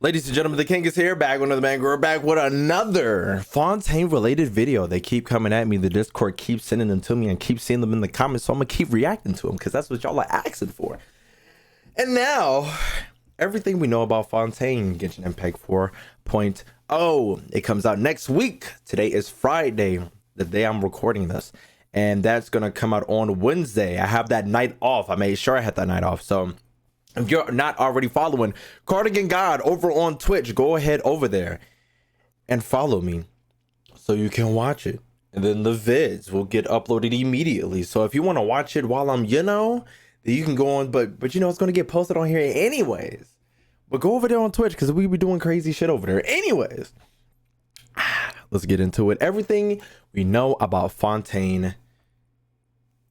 Ladies and gentlemen, the king is here, back with another man. We're back with another Fontaine related video. They keep coming at me. The Discord keeps sending them to me and keep seeing them in the comments. So I'm gonna keep reacting to them because that's what y'all are asking for. And now, everything we know about Fontaine, Genshin Impact 4.0. It comes out next week. Today is Friday, the day I'm recording this. And that's gonna come out on Wednesday. I have that night off. I made sure I had that night off. So if you're not already following Cardigan God over on Twitch, go ahead over there and follow me so you can watch it. And then the vids will get uploaded immediately. So if you want to watch it while I'm, then you can go on. But it's going to get posted on here anyways. But go over there on Twitch because we be doing crazy shit over there anyways. Let's get into it. Everything we know about Fontaine.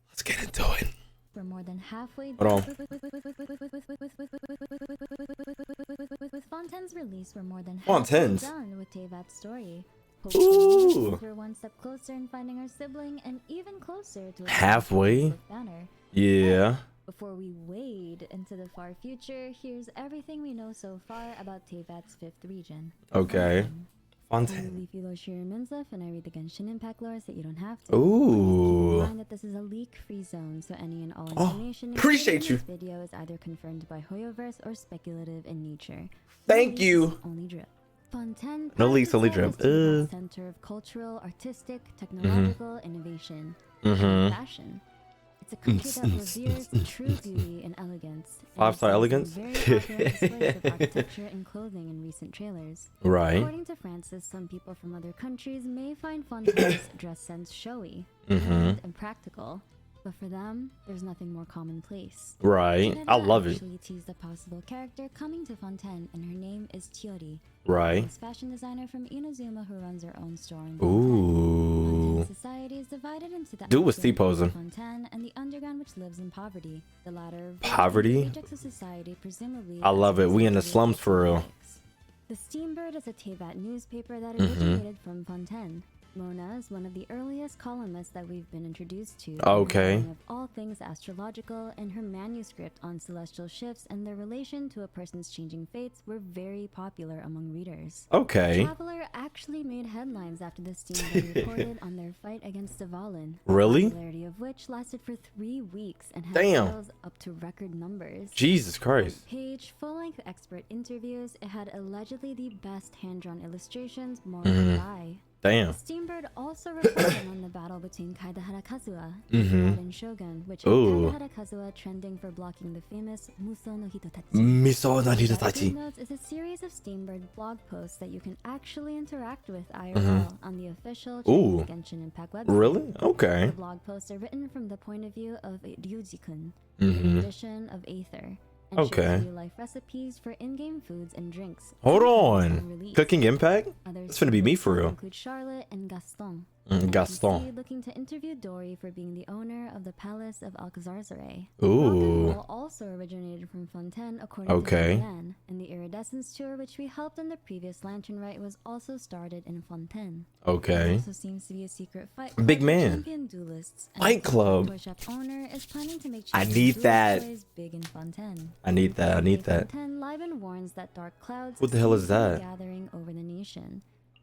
Let's get into it. We're more than halfway Hold on. With Fontaine's release, we're more than Fontaine's done with Teyvat's story. Ooh. We're one step closer in finding our sibling and even closer to a halfway. banner. Yeah. Before we wade into the far future, here's everything we know so far about Teyvat's fifth region. Okay. I'm Fontaine. Leafy Loshir Minsleif, and I read the Genshin Impact lore so that you don't have to. Ooh. Keep in mind that this is a leak-free zone, so any and all information appreciate in you. this video is either confirmed by Hoyoverse or speculative in nature. Thank No you. leaks, only drip. Fontaine No leaks, only drip. is the center of cultural, artistic, technological innovation, and fashion. It's a country that reveres true beauty and elegance. and Five-star has elegance? seen very popular displays of architecture and clothing in recent trailers. Right. According to Francis, some people from other countries may find Fontaine's dress sense showy and practical, but for them, there's nothing more commonplace. Right. I love it. Actually teased a possible character coming to Fontaine, and her name is Chiori. Right. This fashion designer from Inazuma who runs her own store in Ooh. Fontaine society is divided into the Dude was upper T-posing. Fontaine and the underground, which lives in poverty. The latter Poverty? rejects of society, presumably I love as a it. We in the result of slums for real. economics. The Steambird is a Teyvat newspaper that originated from Fontaine. Mona is one of the earliest columnists that we've been introduced to. Okay. Of all things astrological, and her manuscript on celestial shifts and their relation to a person's changing fates were very popular among readers. Okay. Traveler actually made headlines after the Steambird reported on their fight against Dvalin. Really? The popularity of which lasted for 3 weeks and had Damn. sales up to record numbers. Jesus Christ. Page full-length expert interviews. It had allegedly the best hand-drawn illustrations, more by. Damn. Steambird also reported on the battle between Kaida Harakazuwa and Shogun, which had Ooh. Kaida Harakazuwa trending for blocking the famous Muso no Hitotachi. Miso no Hitotachi. Notes is a series of Steambird blog posts that you can actually interact with IRL on the official Ooh. Genshin Impact website. Really? Okay. The blog posts are written from the point of view of Ryuji-kun, an edition of Aether, and Okay. shares real-life recipes for in-game foods and drinks. Hold sometimes on. unreleased. Cooking Impact? Others That's gonna be me for real. include Charlotte and Gaston. Gaston. NPC looking to interview Dory for being the owner of the Palace of Alcazarzaray. Ooh. Also originated from Fontaine, according Okay. to Marianne, and the Iridescence tour, which we helped in the previous Lantern Rite, was also started in Fontaine. There Okay. also seems to be a secret fight Big club for man. champion duelists, and Fight the club. toy shop owner is planning to make I champion need duelist that. toys big in Fontaine. I need that. I need that. Fontaine Liven warns that dark clouds What the hell is seem to be that? gathering over the nation.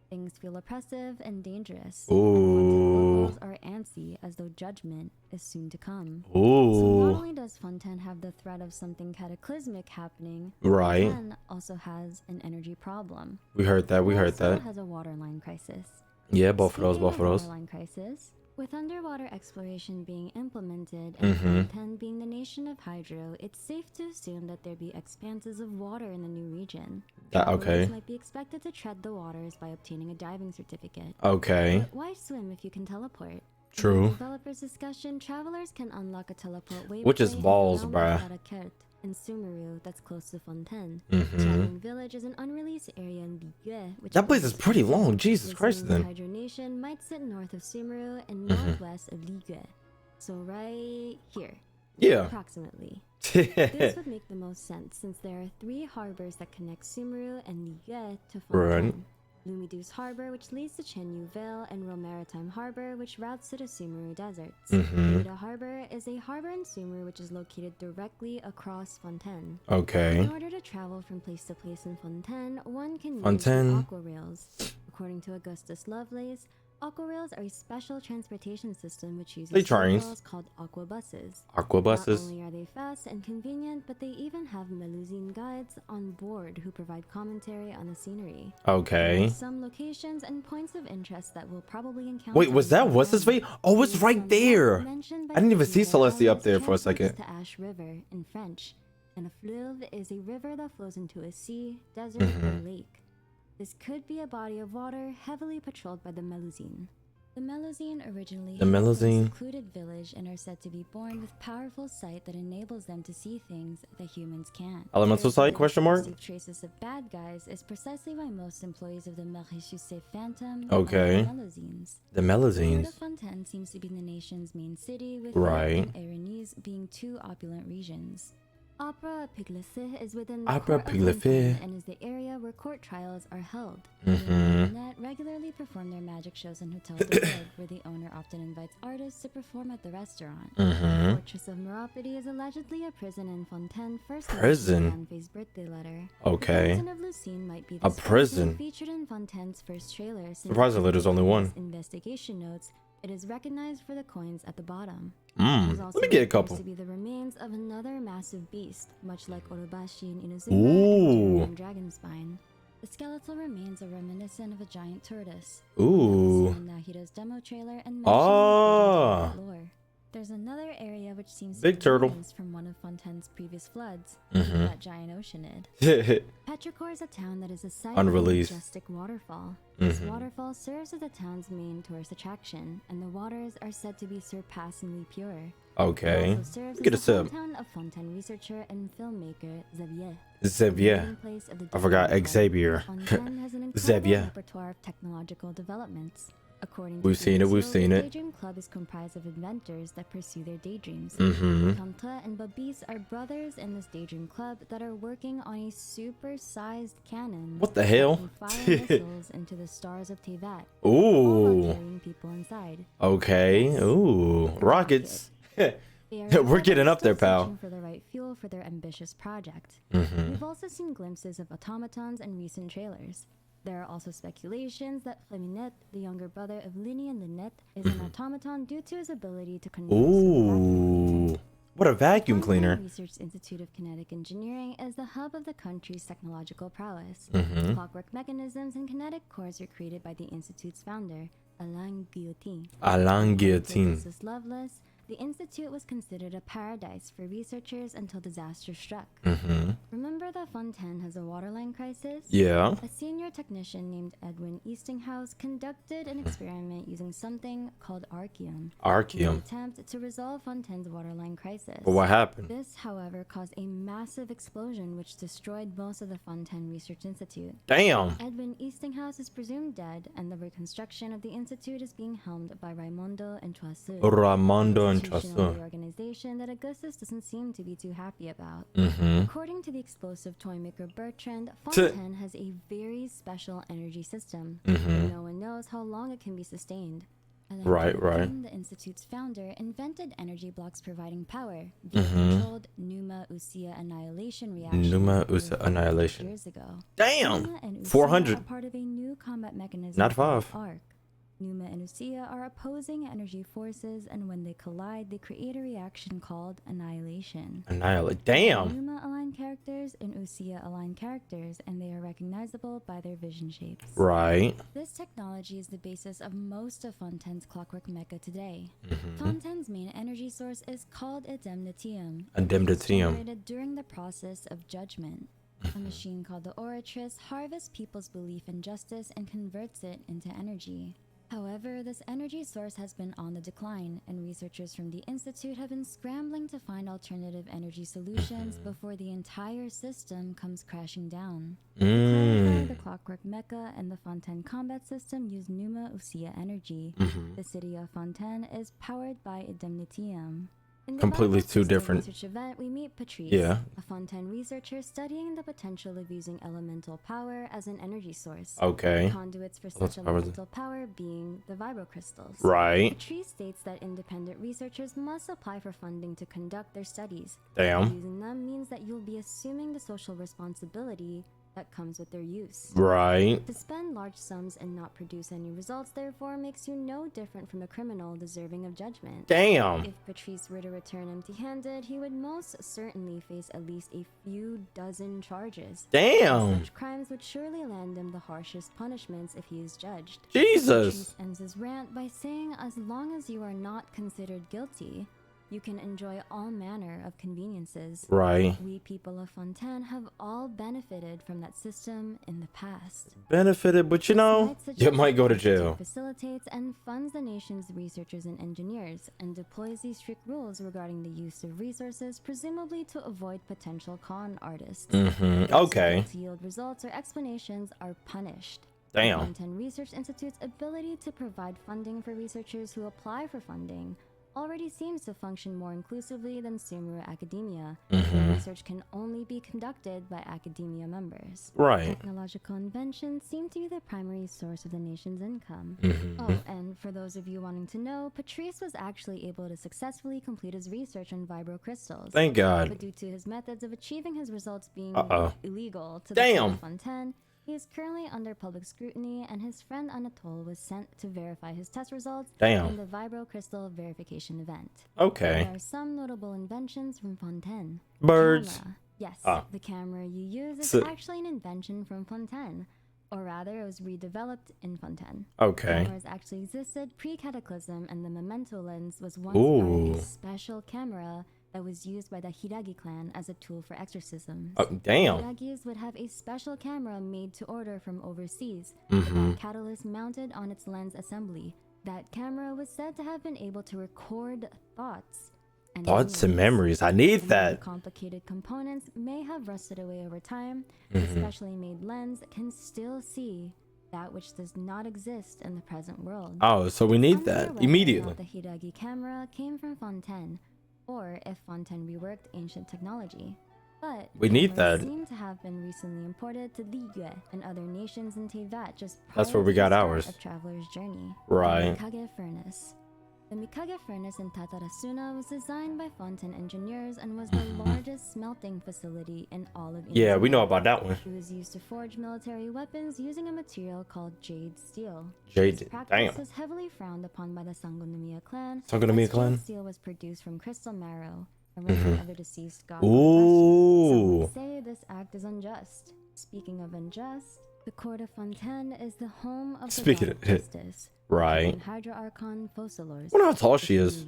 Things feel oppressive and dangerous. Ooh. Locals are antsy as though judgment is soon to come. So not Ooh. only does Fontaine have the threat of something cataclysmic happening, Right. Fontaine also has an energy problem. We heard that. We It heard also that. has a waterline crisis. Yeah, both of those. Speaking Both of those. Waterline crisis, with underwater exploration being implemented Mm-hmm. and Fontaine being the nation of hydro, it's safe to assume that there be expanses of water in the new region. Okay. Travelers might be expected to tread the waters by obtaining a diving certificate. Okay. But why swim if you can teleport? True. In the developers' discussion, travelers can unlock a teleport waypoint Which is balls, in bruh. Kert in Sumeru that's close to Fontaine. Mm-hmm. Channing Village is an unreleased area in Liyue, which That place is pretty long. Jesus Christ, then. Hydro Nation might sit north of Sumeru and northwest of Liyue. So right here, Yeah. approximately. This would make the most sense since there are 3 harbors that connect Sumeru and Liyue to Fontaine. Right. Lumidus Harbor, which leads to Chenyu Vale, and Ro Maritime Harbor, which routes to the Sumeru Deserts. Uda Harbor is a harbor in Sumeru which is located directly across Fontaine. Okay. In order to travel from place to place in Fontaine, one can use Fontaine. the aqua rails. According to Augustus Lovelace, aqua rails are a special transportation system which uses rails called aqua buses. Aqua buses. Not only are they fast and convenient, but they even have Melusine guides on board who provide commentary on the scenery. Okay. There are some locations and points of interest that we'll probably encounter. Wait, was that what's his face? Oh, it's right there. I didn't even see Celestia up there for a second. To Ash River in French, and a fleuve is a river that flows into a sea, desert, or lake. This could be a body of water heavily patrolled by the Melusine. The Melusine originally lived in a secluded village and are said to be born with powerful sight that enables them to see things that humans can't. Elemental sight? Question mark. Traces of bad guys is precisely why most employees of the Maréchaussée Phantom are the Melusines. The Melusines. Court of Fontaine seems to be the nation's main city, with right. and Arénis being two opulent regions. Opera Piglefe is within the Court of Fontaine and is the area where court trials are held. Net regularly perform their magic shows in Hotel de Ville, where the owner often invites artists to perform at the restaurant. The Fortress of Meropide is allegedly a prison in Fontaine, first Fanfe's birthday letter. Okay. The prison of Lucine might be a prison featured in Fontaine's first trailer. Surprisingly, there's only one. Investigation notes. It is recognized for the coins at the bottom. Let me get a couple. To be the remains of another massive beast, much like Orobashi in Inazuma and Dragonspine. The skeletal remains are reminiscent of a giant tortoise. Nahida's demo trailer and lore. There's another area which seems big turtle from one of Fontaine's previous floods, that giant oceanid. Petrichor is a town that is a site of a majestic waterfall. This waterfall serves as the town's main tourist attraction, and the waters are said to be surpassingly pure. Okay. It also serves as the hometown of Fontaine researcher and filmmaker Xavier. I forgot Xavier. Fontaine has an incredible repertoire of technological developments. According to we've seen it. The Daydream Club is comprised of inventors that pursue their daydreams. Tanta and Babis are brothers in this Daydream Club that are working on a super-sized cannon. What the hell? That can fire missiles into the stars of Tevat. Ooh. Carrying people inside. Okay. Ooh. Rockets. We're getting up there, pal. For the right fuel for their ambitious project. We've also seen glimpses of automatons in recent trailers. There are also speculations that Fleminette, the younger brother of Linny and Lynette, is an automaton due to his ability to converse. Ooh, what a vacuum cleaner. The Research Institute of Kinetic Engineering is the hub of the country's technological prowess. Clockwork mechanisms and kinetic cores were created by the Institute's founder, Alain Guillotin. Lovelace, the Institute was considered a paradise for researchers until disaster struck. Remember that Fontaine has a waterline crisis? Yeah. A senior technician named Edwin Eastinghouse conducted an experiment using something called Archium. In an attempt to resolve Fontaine's waterline crisis. But what happened? This, however, caused a massive explosion which destroyed most of the Fontaine Research Institute. Damn. Edwin Eastinghouse is presumed dead, and the reconstruction of the institute is being helmed by Raimondo and Choiseul. The organization that Augustus doesn't seem to be too happy about. According to the explosive toy maker Bertrand, Fontaine has a very special energy system. No one knows how long it can be sustained. Right. The Institute's founder invented energy blocks providing power via controlled Numa Usia annihilation reaction. Years ago. Damn. Numa and 400. Are part of a new combat mechanism. Not 5. Arc. Numa and Usia are opposing energy forces, and when they collide, they create a reaction called annihilation. Damn! Numa-aligned characters and Usia-aligned characters, and they are recognizable by their vision shapes. Right. This technology is the basis of most of Fontaine's clockwork mecha today. Fontaine's main energy source is called Indemnitium. Generated during the process of judgment. A machine called the Oratrice harvests people's belief in justice and converts it into energy. However, this energy source has been on the decline, and researchers from the Institute have been scrambling to find alternative energy solutions before the entire system comes crashing down. The Clockwork Mecha and the Fontaine combat system use Numa Usia energy. The city of Fontaine is powered by Indemnitium. In the completely Bible two Crystal different. research event, we meet Patrice, Yeah. a Fontaine researcher studying the potential of using elemental power as an energy source. Okay. Conduits for such elemental power being the vibrocrystals. Right. Patrice states that independent researchers must apply for funding to conduct their studies. Damn. Using them means that you'll be assuming the social responsibility that comes with their use. Right. To spend large sums and not produce any results, therefore, makes you no different from a criminal deserving of judgment. Damn. If Patrice were to return empty-handed, he would most certainly face at least a few dozen charges. Damn. Such crimes would surely land him the harshest punishments if he is judged. Jesus. Patrice ends his rant by saying, as long as you are not considered guilty, you can enjoy all manner of conveniences. Right. We people of Fontaine have all benefited from that system in the past. Benefited, but you know, you might go to jail. Facilitates and funds the nation's researchers and engineers, and deploys these strict rules regarding the use of resources, presumably to avoid potential con artists. Okay. To yield results or explanations are punished. Damn. Fontaine Research Institute's ability to provide funding for researchers who apply for funding already seems to function more inclusively than Sumeru academia, where research can only be conducted by academia members. Right. Technological inventions seem to be the primary source of the nation's income. Oh, and for those of you wanting to know, Patrice was actually able to successfully complete his research on vibrocrystals. Thank God. But due to his methods of achieving his results being illegal to the Court of Fontaine, he is currently under public scrutiny, and his friend Anatole was sent to verify his test results in the vibrocrystal verification event. Okay. There are some notable inventions from Fontaine. Birds. Camera. Yes, the camera you use is actually an invention from Fontaine. Or rather, it was redeveloped in Fontaine. Okay. Cameras actually existed pre-cataclysm, and the memento lens was once a special camera that was used by the Hiragi clan as a tool for exorcisms. Damn. Hiragis would have a special camera made to order from overseas, with a catalyst mounted on its lens assembly. That camera was said to have been able to record thoughts and memories. I need that. Complicated components may have rusted away over time. The specially made lens can still see that which does not exist in the present world. Oh, so we need that immediately. The Hiragi camera came from Fontaine, or if Fontaine reworked ancient technology. But we need that. Seem to have been recently imported to Liyue and other nations in Teyvat just prior That's where we got ours. Of traveler's journey. Right. The Mikage furnace. The Mikage furnace in Tatarasuna was designed by Fontaine engineers and was the largest smelting facility in all of India. Yeah, we know about that one. It was used to forge military weapons using a material called jade steel. Jade, this practice was heavily frowned upon by the Sangonomiya clan. Jade steel was produced from crystal marrow, a remnant of the deceased god. Some would say this act is unjust. Speaking of unjust, the Court of Fontaine is the home of the god of justice. Right. Hydra Archon Fosolors. I wonder how tall she is.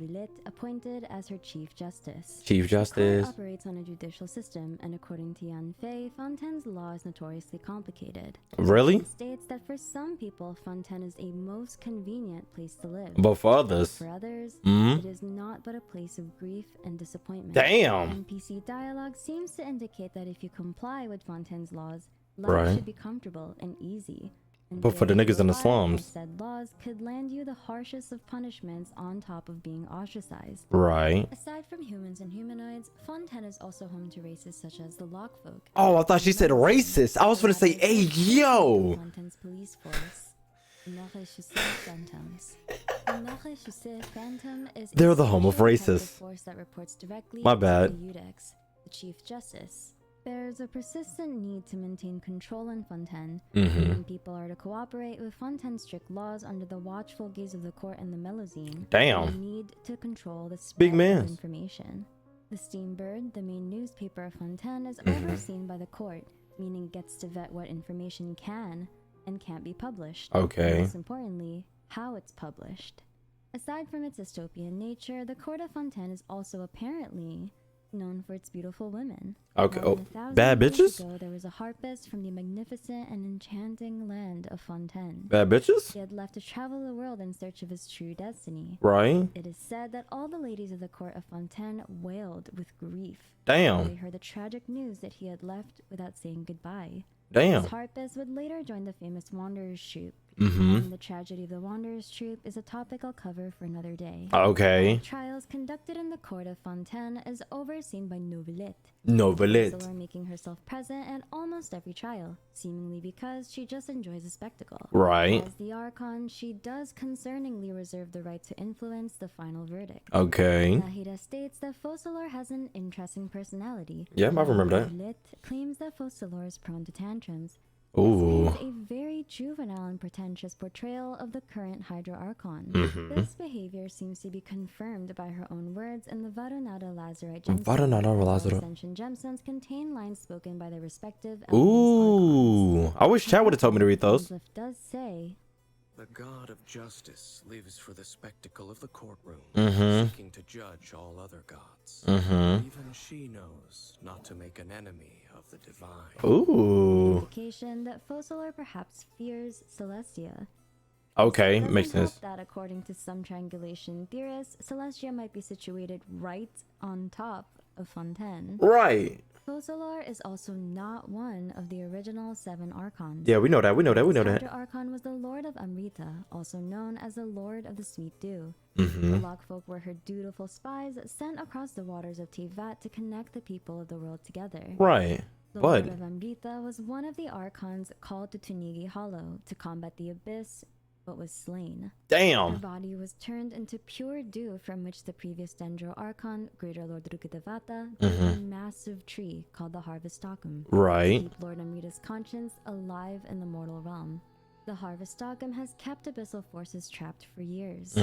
Appointed as her Chief Justice. Chief Justice. The court operates on a judicial system, and according to Yan Fei, Fontaine's law is notoriously complicated. Really? It states that for some people, Fontaine is a most convenient place to live. But for others, it is not but a place of grief and disappointment. Damn. NPC dialogue seems to indicate that if you comply with Fontaine's laws, life should be comfortable and easy. But for the niggas in the slums, said laws could land you the harshest of punishments on top of being ostracized. Right. Aside from humans and humanoids, Fontaine is also home to races such as the Lockfolk. Oh, I thought she said racist. I was gonna say, hey, yo. Fontaine's police force. Phantom is they're the home of racists. Force that reports directly My bad. To the Udex, the Chief Justice. There's a persistent need to maintain control in Fontaine, and people are to cooperate with Fontaine's strict laws under the watchful gaze of the court and the Melusine. Damn. They need to control the spread Big man. of information. The Steambird, the main newspaper of Fontaine, is overseen by the court, meaning it gets to vet what information can and can't be published. Okay. And most importantly, how it's published. Aside from its dystopian nature, the Court of Fontaine is also apparently known for its beautiful women. Okay. Oh, bad bitches? Ago, there was a harpist from the magnificent and enchanting land of Fontaine. Bad bitches? He had left to travel the world in search of his true destiny. Right. It is said that all the ladies of the Court of Fontaine wailed with grief. Damn. They heard the tragic news that he had left without saying goodbye. Damn. This harpist would later join the famous Wanderers troupe And the tragedy of the Wanderers troupe is a topic I'll cover for another day. Okay. Trials conducted in the Court of Fontaine is overseen by Novelette. Novelette. Making herself present at almost every trial, seemingly because she just enjoys the spectacle. Right. As the Archon, she does concerningly reserve the right to influence the final verdict. Okay. Nahida states that Focalor has an interesting personality. Yeah, I remember that. Novelette claims that Focalor is prone to tantrums. Ooh. This is a very juvenile and pretentious portrayal of the current Hydro Archon. This behavior seems to be confirmed by her own words in the Varanada Lazarite gemstone. Ascension gemstones contain lines spoken by their respective Ooh. I wish Chad would have told me to read those. Minsleif does say, "The god of justice lives for the spectacle of the courtroom, seeking to judge all other gods. Even she knows not to make an enemy of the divine." Ooh. indication that Focalor perhaps fears Celestia. Okay, makes sense. That according to some triangulation theorists, Celestia might be situated right on top of Fontaine. Right. Focalor is also not one of the original 7 Archons. Yeah, we know that. The Archon was the Lord of Amrita, also known as the Lord of the Sweet Dew. The Lockfolk were her dutiful spies sent across the waters of Tevat to connect the people of the world together. Right. The Lord of Amrita was one of the Archons called to Tunigi Hollow to combat the Abyss, but was slain. Damn. Her body was turned into pure dew from which the previous Dendro Archon, Greater Lord Rukadevata, built a massive tree called the Harvest Stockum. Right. To keep Lord Amrita's conscience alive in the mortal realm. The Harvest Stockum has kept abyssal forces trapped for years.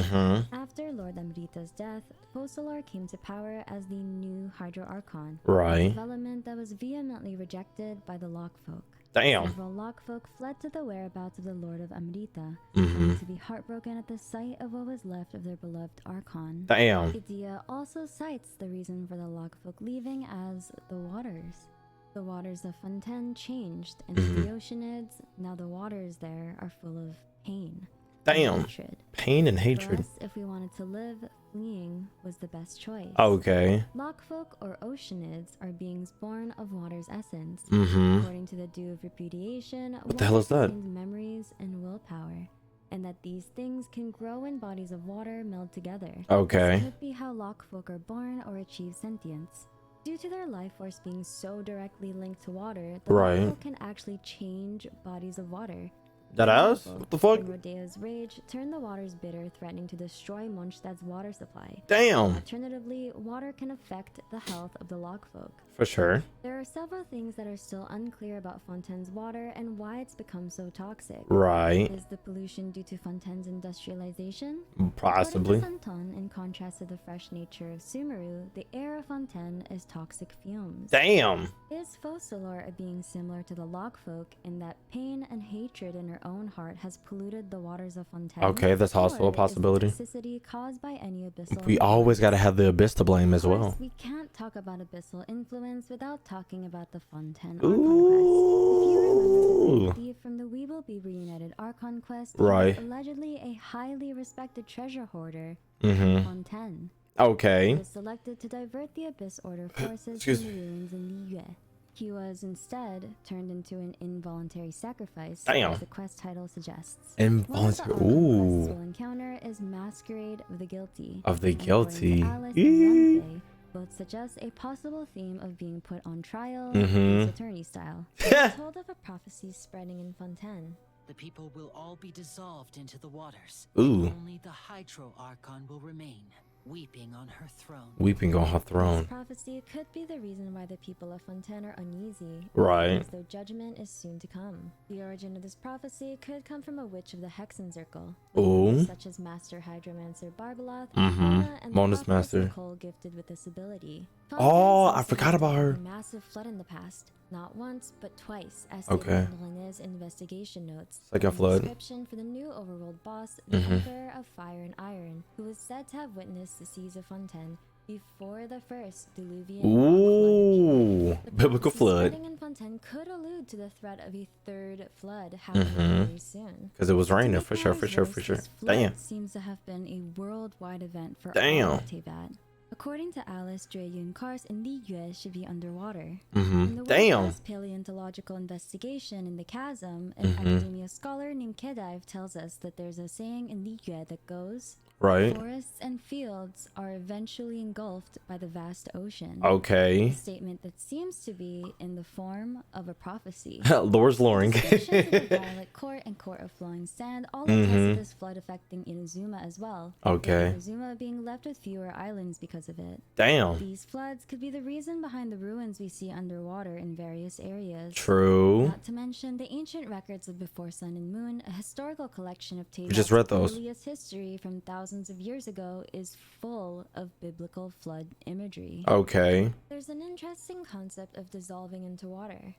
After Lord Amrita's death, Focalor came to power as the new Hydro Archon. Right. A development that was vehemently rejected by the Lockfolk. Damn. Several Lockfolk fled to the whereabouts of the Lord of Amrita, only to be heartbroken at the sight of what was left of their beloved Archon. Damn. Idia also cites the reason for the Lockfolk leaving as the waters. The waters of Fontaine changed into the Oceanids. Now the waters there are full of pain. Damn. And hatred. Pain and For hatred. us, if we wanted to live, fleeing was the best choice. Okay. Lockfolk or Oceanids are beings born of water's essence. Mm-hmm. According to the Dew of Repudiation, What the hell is that? contains memories and willpower, and that these things can grow when bodies of water meld together. Okay. This could be how Lockfolk are born or achieve sentience. Due to their life force being so directly linked to water, the Right. Lockfolk can actually change bodies of water. That ass? What the fuck? When Rodea's rage turned the waters bitter, threatening to destroy Mondstadt's water supply. Damn. Alternatively, water can affect the health of the Lockfolk. For sure. There are several things that are still unclear about Fontaine's water and why it's become so toxic. Right. Is the pollution due to Fontaine's industrialization? Possibly. According to Santon, in contrast to the fresh nature of Sumeru, the air of Fontaine is toxic fumes. Damn. Is Focalor a being similar to the Lockfolk in that pain and hatred in her own heart has polluted the waters of Fontaine? Okay, that's also a Or is the possibility. toxicity caused by any abyssal We always gotta have the abyss to blame as Of course, well. we can't talk about abyssal influence without talking about the Fontaine Archon Quest. If you remember the thief from the We Will Be Reunited Archon Quest, he was Right. allegedly a highly respected treasure hoarder, Fontaine. He Okay. was selected to divert the Abyss Order forces Excuse from the ruins in Liyue. He was instead turned into an involuntary sacrifice, Damn. as the quest title suggests. Involuntary. One of the Archon Ooh. quests we'll encounter is Masquerade of the Guilty. Of the And according to guilty. Alice and Eee. Yanfei, both suggest a possible theme of being put on trial, Mhm. attorney style. We're told of a prophecy spreading in Fontaine. The people will all be dissolved into the waters. Ooh. Only the Hydro Archon will remain, weeping on her throne. Weeping on her This throne. prophecy could be the reason why the people of Fontaine are uneasy, Right. as though judgment is soon to come. The origin of this prophecy could come from a witch of the Hexen Circle, Ooh. such as Master Hydromancer Barbaloth, Mhm. Mona, and Mona's the prophetess master. Nicole gifted with this ability. Oh, Fontaine I seems to forgot have about had her. a massive flood in the past, not once but twice, as Okay. stated in Linnea's investigation notes. It's like a and the flood. description for the new overworld boss, the Emperor of Fire and Iron, who was said to have witnessed the seas of Fontaine before the first Diluvian flood. Ooh. The Biblical prophecy flood. spreading in Fontaine could allude to the threat of a third flood happening very soon. Because it was To raining. make For sure. matters For sure. worse, For sure. this flood Damn. seems to have been a worldwide event for Damn. all of Tevat. According to Alice Dreyun Kars, Indigüe should be underwater. Mm-hmm. In the Damn. world's paleontological investigation in the chasm, an academia scholar named Kedaiv tells us that there's a saying in Indigüe that goes, Right. forests and fields are eventually engulfed by the vast ocean. Okay. A statement that seems to be in the form of a prophecy. Lord's Loring. Descriptions of the Violet Court and Court of Flowing Sand all attest to this flood affecting Inazuma as well. Okay. With Inazuma being left with fewer islands because of it. Damn. These floods could be the reason behind the ruins we see underwater in various areas. True. Not to mention the ancient records of Before Sun and Moon, a historical collection of We just read those. earliest history from thousands of years ago, is full of biblical flood imagery. Okay. There's an interesting concept of dissolving into water.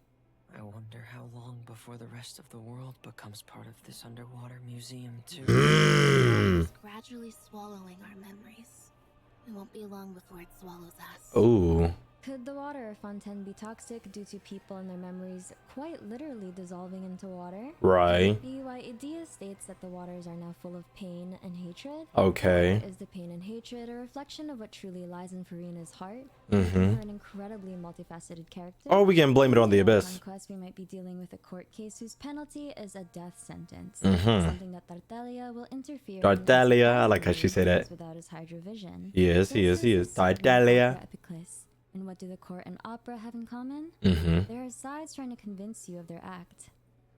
I wonder how long before the rest of the world becomes part of this underwater museum, too. It's gradually swallowing our memories. It won't be long before it swallows us. Ooh. Could the water of Fontaine be toxic due to people and their memories quite literally dissolving into water? Right. BY Idea states that the waters are now full of pain and hatred. Okay. Is the pain and hatred a reflection of what truly lies in Farina's heart? Mm-hmm. Her an incredibly multifaceted character. Oh, we can blame it on the abyss. On quest, we might be dealing with a court case whose penalty is a death sentence. Mhm. Something that Tartaglia will interfere. Tartaglia, in I like how she said that. without his hydrovision. He is. This the Tartaglia. opera epiclese. And what do the court and opera have in common? Mm-hmm. There are sides trying to convince you of their act,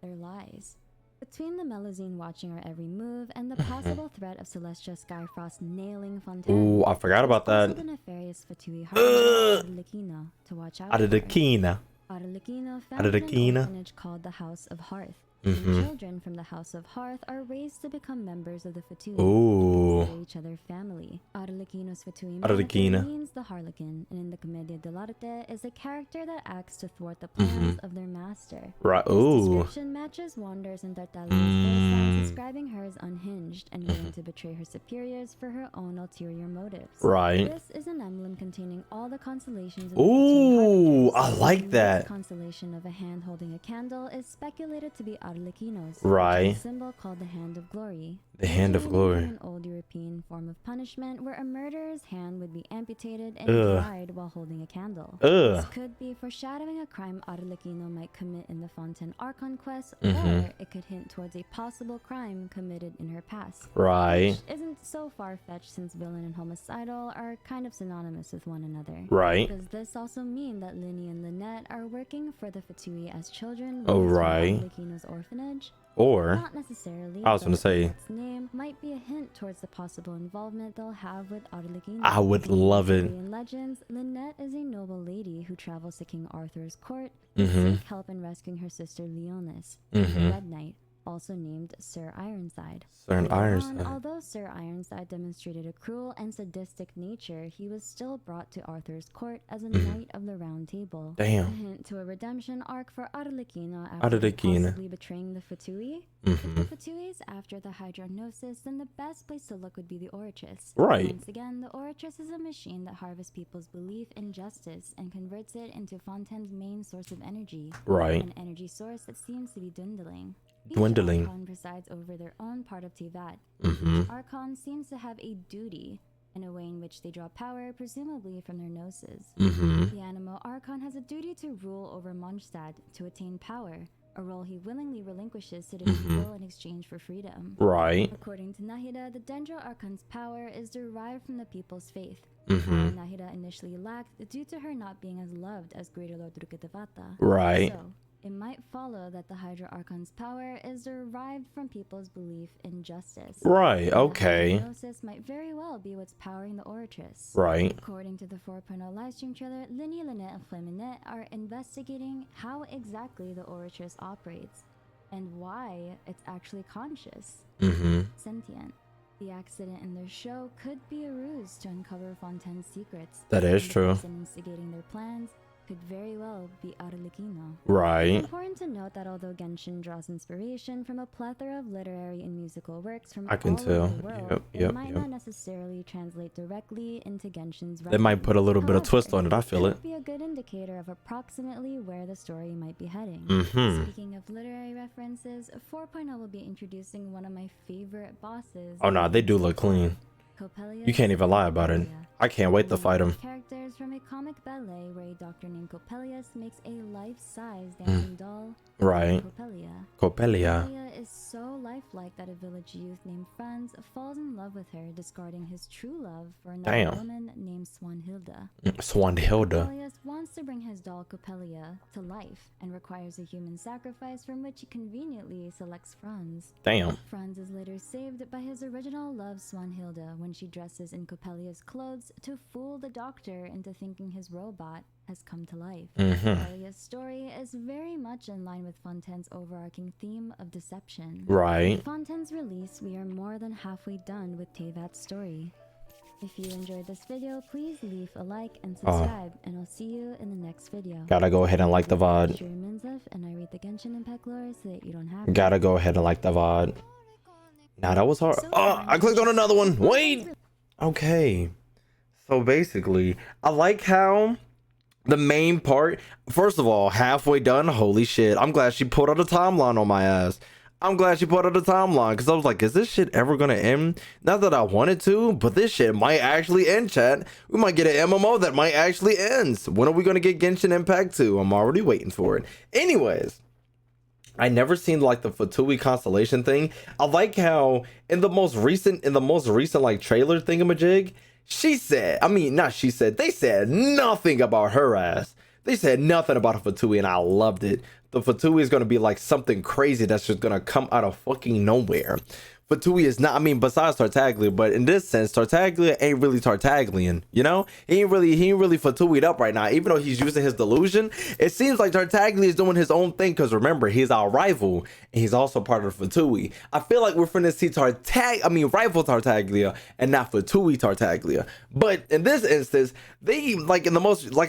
their lies. Between the Melusine watching our every move and the possible threat of Celestia Skyfrost nailing Fontaine. Ooh, I forgot about there's also that. the nefarious Fatui Arlecchino to watch out for. Arlecchino. Arlecchino founded an Arlecchino. orphanage called the House of Hearth. Mhm. And children from the House of Hearth are raised to become members of the Fatui. Ooh. They consider each other family. Arlecchino's Fatui Arlecchino. moniker means the Harlequin, and in the Commedia dell'arte is a character that acts to thwart the plans of their master. Right. This Ooh. description matches Wander's and Tartaglia's voice lines describing her as unhinged and willing to betray her superiors for her own ulterior motives. Right. This is an emblem containing all the constellations of Ooh, the I like that. The constellation of a hand holding a candle is speculated to be Arlecchino's, Right. which is a symbol called the Hand of Glory. The Hand of Originally Glory. An old European form of punishment where a murderer's hand would be amputated and Ugh. dried while holding a candle. Ugh. This could be foreshadowing a crime Arlecchino might commit in the Fontaine Archon quest, Mhm. or it could hint towards a possible crime committed in her past. Right. Which isn't so far-fetched since villain and homicidal are kind of synonymous with one another. Right. Does this also mean that Linny and Lynette are working for the Fatui as children Oh, raised from right. Arlecchino's orphanage? Or Not necessarily. I was gonna but say- its name might be a hint towards the possible involvement they'll have with Arlecchino. I would love it. In legends, Lynette is a noble lady who travels to King Arthur's court Mhm. to seek help in rescuing her sister Leonis, the Mhm. Red Knight, also named Sir Ironside. Sir Later Ironside. on, although Sir Ironside demonstrated a cruel and sadistic nature, he was still brought to Arthur's court as a knight of the Round Table. A Damn. hint to a redemption arc for Arlecchino after Arlecchino. possibly betraying the Fatui. If the Mhm. Fatui's after the hydronosis, then the best place to look would be the Orichis. Right. Once again, the Orichis is a machine that harvests people's belief in justice and converts it into Fontaine's main source of energy. Right. An energy source that seems to be dwindling. Each Dwindling. Archon presides over their own part of Tivat. Mhm. Each Archon seems to have a duty, in a way in which they draw power, presumably from their gnosis. Mhm. The Animo Archon has a duty to rule over Mondstadt to attain power, a role he willingly relinquishes to the people in exchange for freedom. Right. According to Nahida, the Dendro Archon's power is derived from the people's faith. Mhm. Nahida initially lacked due to her not being as loved as Greater Lord Druketavata. Right. So, it might follow that the Hydra Archon's power is derived from people's belief in justice. Right. The Okay. Hydronosis might very well be what's powering the Orichis. Right. According to the 4.0 livestream trailer, Linny, Lynette, and Fleminette are investigating how exactly the Orichis operates and why it's actually conscious, Mhm. sentient. The accident in their show could be a ruse to uncover Fontaine's secrets. That is and the true. person instigating their plans could very well be Arlecchino. It's Right. important to note that although Genshin draws inspiration from a plethora of literary and musical works from I can all tell. over the world, Yep, it might not necessarily translate directly into Genshin's They might put a little bit of twist on it. I feel it. could be a good indicator of approximately where the story might be heading. Mhm. Speaking of literary references, 4.0 will be introducing one of my favorite bosses. Oh no, they do look clean. You can't even lie about it. I can't wait to fight him. Characters from a comic ballet where a doctor named Coppelius makes a life-size dancing doll. Right. Coppelia is so lifelike that a village youth named Franz falls in love with her, discarding his true love for another woman named Swanhilda. Coppelius wants to bring his doll Coppelia to life and requires a human sacrifice from which he conveniently selects Franz. Franz is later saved by his original love Swanhilda when she dresses in Coppelia's clothes to fool the doctor into thinking his robot has come to life. Coppelia's story is very much in line with Fontaine's overarching theme of deception. Right. Fontaine's release, we are more than halfway done with Tevat's story. If you enjoyed this video, please leave a like and subscribe, and I'll see you in the next video. Gotta go ahead and like the VOD. I'm Minsleif, and I read the Genshin Impact lore so that you don't have to. Gotta go ahead and like the VOD. Now that was hard. Oh, I clicked on another one. Wait. Okay. So basically, I like how the main part, first of all, halfway done. Holy shit. I'm glad she put out a timeline on my ass. I'm glad she put out a timeline because I was like, is this shit ever going to end? Not that I wanted to, but this shit might actually end, chat. We might get an MMO that might actually end. When are we going to get Genshin Impact 2? I'm already waiting for it. Anyways, I never seen like the Fatui Constellation thing. I like how in the most recent like trailer thingamajig, they said nothing about her ass. They said nothing about a Fatui, and I loved it. The Fatui is going to be like something crazy that's just going to come out of fucking nowhere. Fatui is not, I mean, besides Tartaglia, but in this sense, Tartaglia ain't really Tartaglian, you know? He ain't really Fatui'd up right now, even though he's using his delusion. It seems like Tartaglia is doing his own thing, because remember, he's our rival, and he's also part of Fatui. I feel like we're finna see rival Tartaglia, and not Fatui Tartaglia. But in this instance, they, like I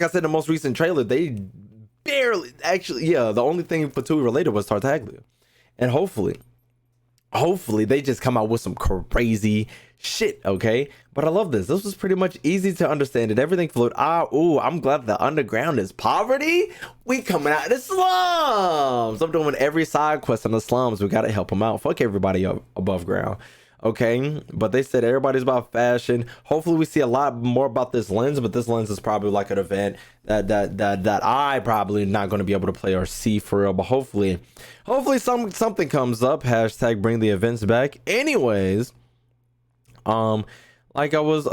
said, in the most recent trailer, they barely, the only thing Fatui related was Tartaglia. And hopefully they just come out with some crazy shit, okay? But I love this. This was pretty much easy to understand, and everything flowed. I'm glad the underground is poverty. We coming out of the slums. I'm doing every side quest in the slums. We gotta help them out. Fuck everybody up above ground, okay? But they said everybody's about fashion. Hopefully we see a lot more about this lens, but this lens is probably like an event that I probably not going to be able to play or see for real. But hopefully something comes up. Hashtag bring the events back. Anyways, like I was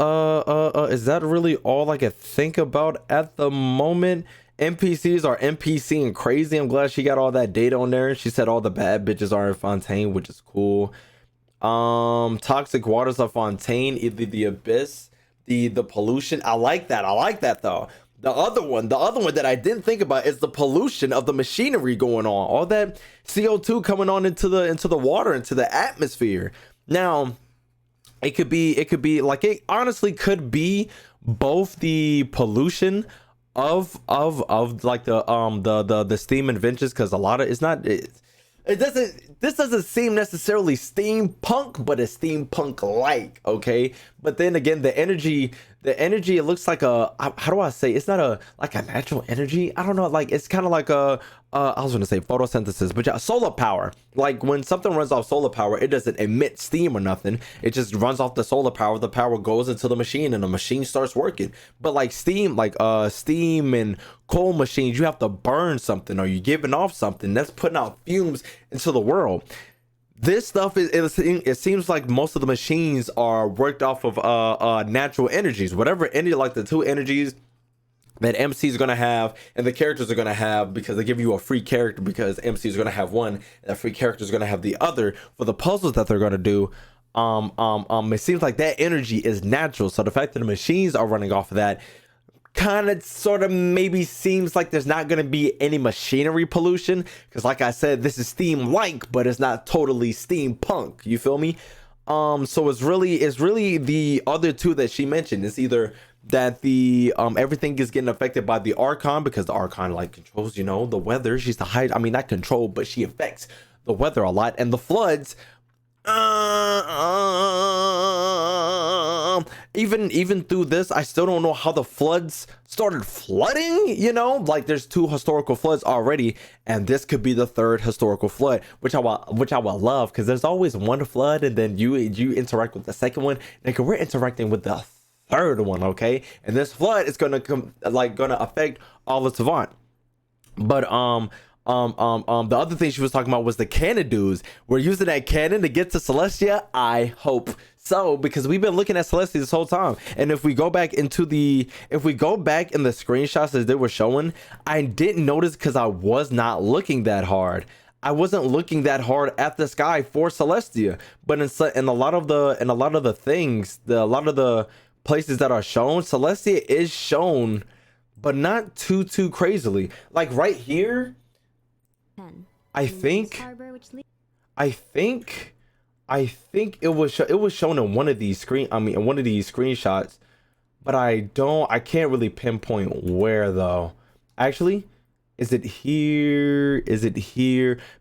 is that really all I could think about at the moment? NPCs are NPCing crazy. I'm glad she got all that data on there. She said all the bad bitches are in Fontaine, which is cool. Toxic waters of Fontaine, either the abyss, the pollution. I like that though. The other one that I didn't think about is the pollution of the machinery going on. All that CO2 coming on into the water, into the atmosphere. Now, it could be like, it honestly could be both the pollution of like the steam inventions, because a lot of this doesn't seem necessarily steampunk, but it's steampunk like, okay? But then again, the energy, it looks like how do I say, it's not a natural energy. I don't know, like it's kind of like I was gonna say photosynthesis, but yeah, solar power. Like when something runs off solar power, it doesn't emit steam or nothing. It just runs off the solar power. The power goes into the machine, and the machine starts working. But like steam, steam and coal machines, you have to burn something, or you're giving off something that's putting out fumes into the world. This stuff it seems like most of the machines are worked off of natural energies, whatever energy, like the two energies that MC is going to have and the characters are going to have, because they give you a free character, because MC is going to have one and that free character is going to have the other for the puzzles that they're going to do. It seems like that energy is natural, so the fact that the machines are running off of that kind of sort of maybe seems like there's not going to be any machinery pollution, because like I said, this is steam like, but it's not totally steampunk, you feel me? So it's really the other two that she mentioned. It's either that the everything is getting affected by the Archon, because the Archon like controls, you know, the weather. She's the high, I mean not control, but she affects the weather a lot. And the floods even through this, I still don't know how the floods started flooding, you know? Like there's 2 historical floods already, and this could be the 3rd historical flood, which I will love, because there's always one flood and then you interact with the second one. Like we're interacting with the 3rd one, okay? And this flood is gonna affect all of Savant. But the other thing she was talking about was the cannon dudes. We're using that cannon to get to Celestia. I hope so, because we've been looking at Celestia this whole time. And if we go back in the screenshots as they were showing, I didn't notice because I was not looking that hard. I wasn't looking that hard at the sky for Celestia. But in a lot of the places that are shown, Celestia is shown, but not too crazily. Like right here, I think it was shown in one of these screenshots, but I can't really pinpoint where though. Actually, is it here?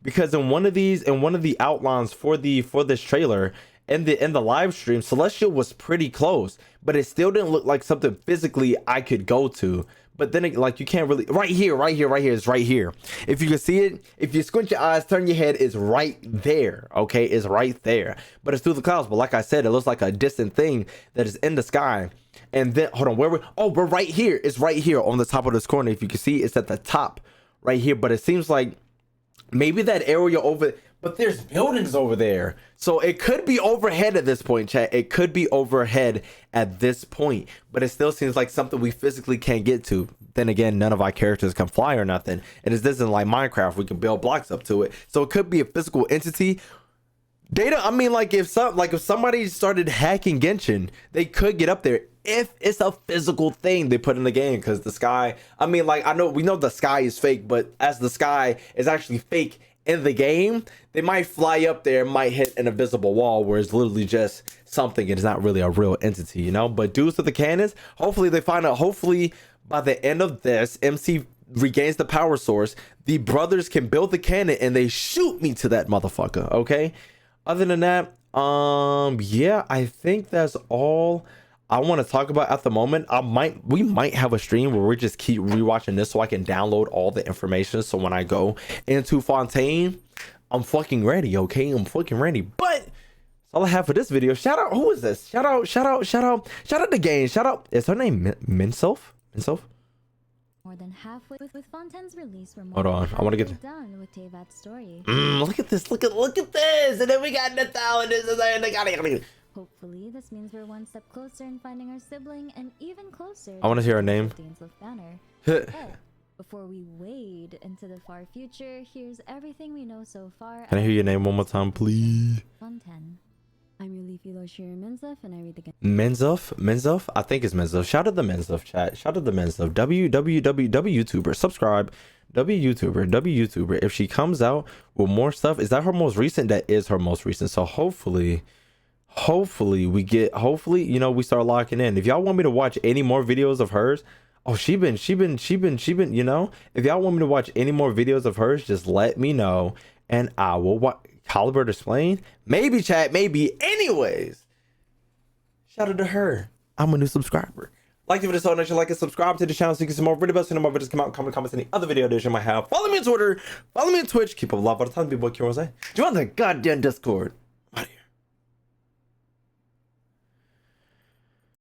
Because in one of the outlines for this trailer in the live stream, Celestial was pretty close, but it still didn't look like something physically I could go to. But then like you can't really, right here, it's right here. If you can see it, if you squint your eyes, turn your head, it's right there. Okay, it's right there. But it's through the clouds. But like I said, it looks like a distant thing that is in the sky. And then hold on, we're right here. It's right here on the top of this corner. If you can see, it's at the top right here. But it seems like maybe that area over, but there's buildings over there. So it could be overhead at this point, chat. It could be overhead at this point, but it still seems like something we physically can't get to. Then again, none of our characters can fly or nothing. And this isn't like Minecraft. We can build blocks up to it. So it could be a physical entity. Data, I mean, like if somebody started hacking Genshin, they could get up there if it's a physical thing they put in the game. Because the sky, I mean, like we know the sky is fake, but as the sky is actually fake in the game, they might fly up there, might hit an invisible wall where it's literally just something. It's not really a real entity, you know. But dudes with the cannons, hopefully they find out. Hopefully by the end of this, MC regains the power source. The brothers can build the cannon and they shoot me to that motherfucker. Okay. Other than that, yeah, I think that's all I want to talk about at the moment. We might have a stream where we just keep rewatching this so I can download all the information. So when I go into Fontaine, I'm fucking ready. Okay, I'm fucking ready. But that's all I have for this video. Shout out, who is this? Shout out the game. Shout out, is her name Minsleif? More than halfway with Fontaine's release. Hold on, I want to get done with Tevat's story. Look at this. Look at this. And then we got Nathal and this. Hopefully, this means we're one step closer in finding our sibling, and even closer. I want to hear her name. But before we wade into the far future, here's everything we know so far. Can I hear your name one more time, please? Fontaine. I'm your leafy Loshir Minsleif, and I read the Minsleif? I think it's Minsleif. Shout out the Minsleif chat. Shout out the Minsleif. YouTuber. Subscribe. YouTuber. If she comes out with more stuff, is that her most recent? That is her most recent. So hopefully you know, we start locking in. If y'all want me to watch any more videos of hers, she been, you know, if y'all want me to watch any more videos of hers, just let me know and I will watch. Caliber Explain? Maybe, chat, maybe. Anyways, shout out to her. I'm a new subscriber. Like the video so much, like and subscribe to the channel so you can see more video best. More videos come out, comments any other video edition I might have. Follow me on Twitter, follow me on Twitch. Keep up love all the time, people. Join the goddamn Discord.